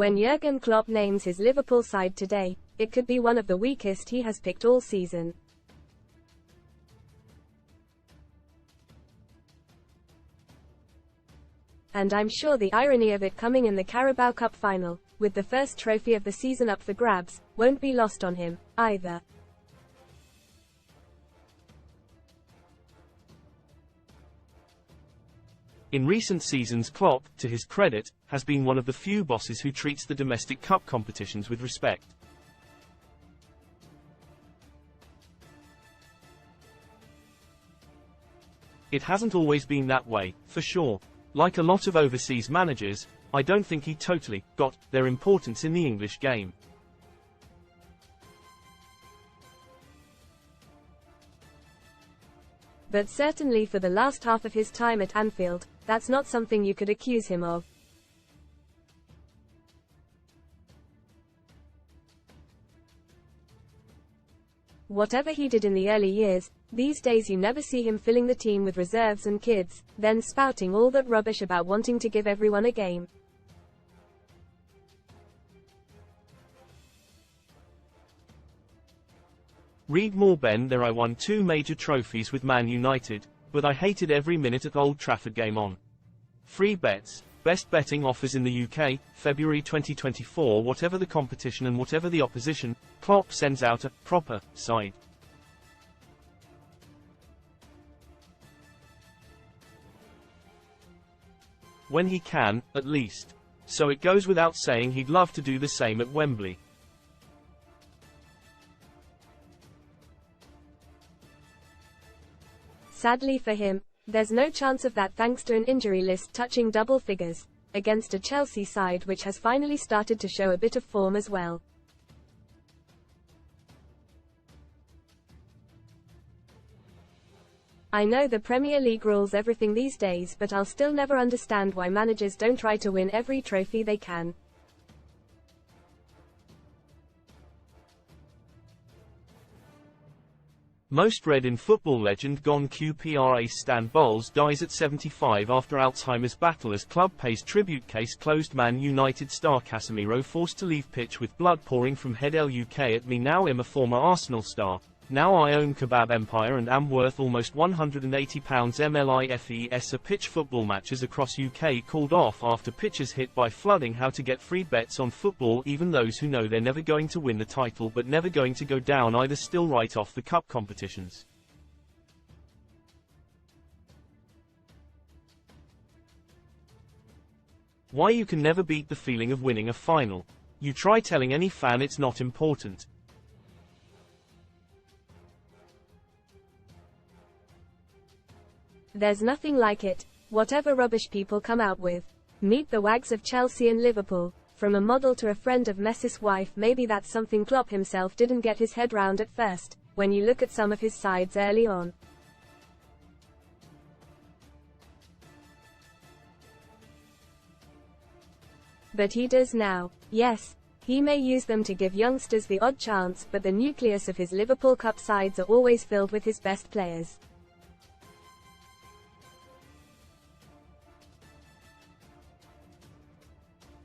When Jurgen Klopp names his Liverpool side today, it could be one of the weakest he has picked all season. And I'm sure the irony of it coming in the Carabao Cup final, with the first trophy of the season up for grabs, won't be lost on him, either. In recent seasons, Klopp, to his credit, has been one of the few bosses who treats the domestic cup competitions with respect. It hasn't always been that way, for sure. Like a lot of overseas managers, I don't think he totally got their importance in the English game. But certainly for the last half of his time at Anfield, that's not something you could accuse him of. Whatever he did in the early years, these days you never see him filling the team with reserves and kids, then spouting all that rubbish about wanting to give everyone a game. Read more. Ben there. I won 2 major trophies with Man United, but I hated every minute at Old Trafford. Game on. Free bets. Best betting offers in the UK, February 2024. Whatever the competition and whatever the opposition, Klopp sends out a proper side. When he can, at least. So it goes without saying he'd love to do the same at Wembley. Sadly for him, there's no chance of that thanks to an injury list touching double figures, against a Chelsea side which has finally started to show a bit of form as well. I know the Premier League rules everything these days, but I'll still never understand why managers don't try to win every trophy they can. Most read in football legend gone. QPR ace Stan Bowles dies at 75 after Alzheimer's battle as club pays tribute. Case closed. Man United star Casemiro forced to leave pitch with blood pouring from head. Look at me now. I'm a former Arsenal star. Now I own Kebab Empire and am worth almost £180. MLIFES. Pitch football matches across UK called off after pitches hit by flooding. How to get free bets on football. Even those who know they're never going to win the title but never going to go down either still write off the cup competitions. Why you can never beat the feeling of winning a final. You try telling any fan it's not important. There's nothing like it, whatever rubbish people come out with. Meet the wags of Chelsea and Liverpool. From a model to a friend of Messi's wife. Maybe that's something Klopp himself didn't get his head round at first, when you look at some of his sides early on. But he does now. Yes, he may use them to give youngsters the odd chance, but the nucleus of his Liverpool Cup sides are always filled with his best players.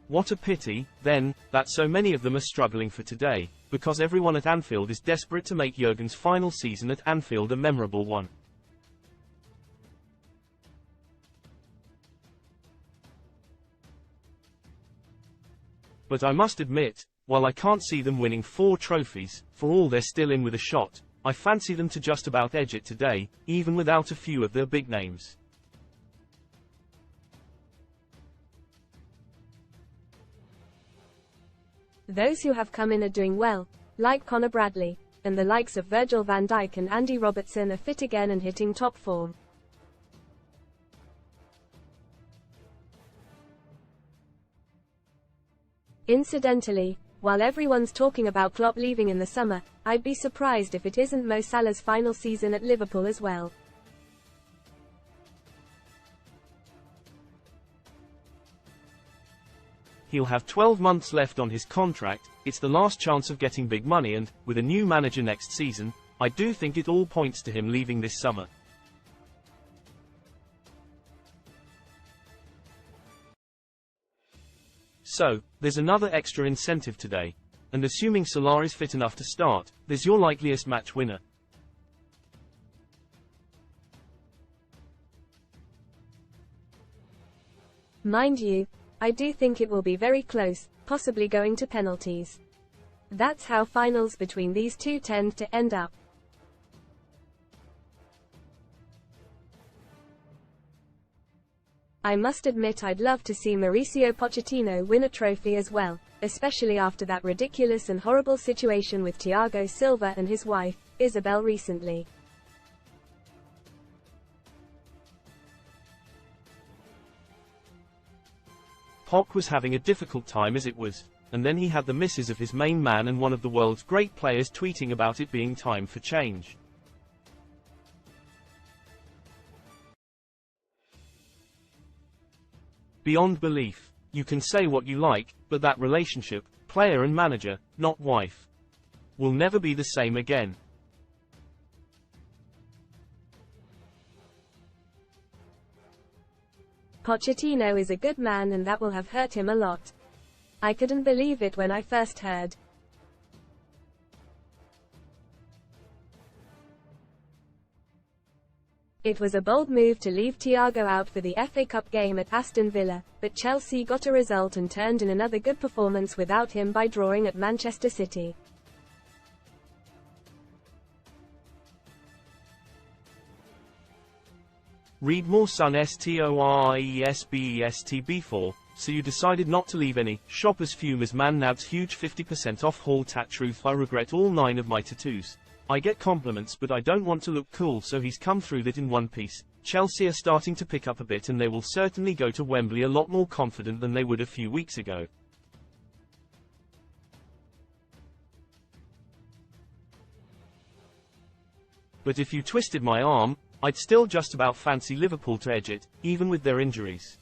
What a pity, then, that so many of them are struggling for today, because everyone at Anfield is desperate to make Jurgen's final season at Anfield a memorable one. But I must admit, while I can't see them winning 4 trophies, for all they're still in with a shot, I fancy them to just about edge it today, even without a few of their big names. Those who have come in are doing well, like Connor Bradley, and the likes of Virgil van Dijk and Andy Robertson are fit again and hitting top form. Incidentally, while everyone's talking about Klopp leaving in the summer, I'd be surprised if it isn't Mo Salah's final season at Liverpool as well. He'll have 12 months left on his contract. It's the last chance of getting big money and, with a new manager next season, I do think it all points to him leaving this summer. So, there's another extra incentive today. And assuming Salah is fit enough to start, there's your likeliest match winner. Mind you, I do think it will be very close, possibly going to penalties. That's how finals between these two tend to end up. I must admit I'd love to see Mauricio Pochettino win a trophy as well, especially after that ridiculous and horrible situation with Thiago Silva and his wife, Isabel, recently. Poch was having a difficult time as it was, and then he had the misses of his main man and one of the world's great players tweeting about it being time for change. Beyond belief. You can say what you like, but that relationship, player and manager, not wife, will never be the same again. Pochettino is a good man and that will have hurt him a lot. I couldn't believe it when I first heard. It was a bold move to leave Thiago out for the FA Cup game at Aston Villa, but Chelsea got a result and turned in another good performance without him by drawing at Manchester City. Read more Sun STORIESBESTB4, so you decided not to leave any. Shoppers fume as man nabs huge 50% off haul tat. Truth, I regret all 9 of my tattoos. I get compliments but I don't want to look cool, so he's come through that in one piece. Chelsea are starting to pick up a bit and they will certainly go to Wembley a lot more confident than they would a few weeks ago. But if you twisted my arm, I'd still just about fancy Liverpool to edge it, even with their injuries.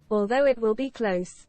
Although it will be close.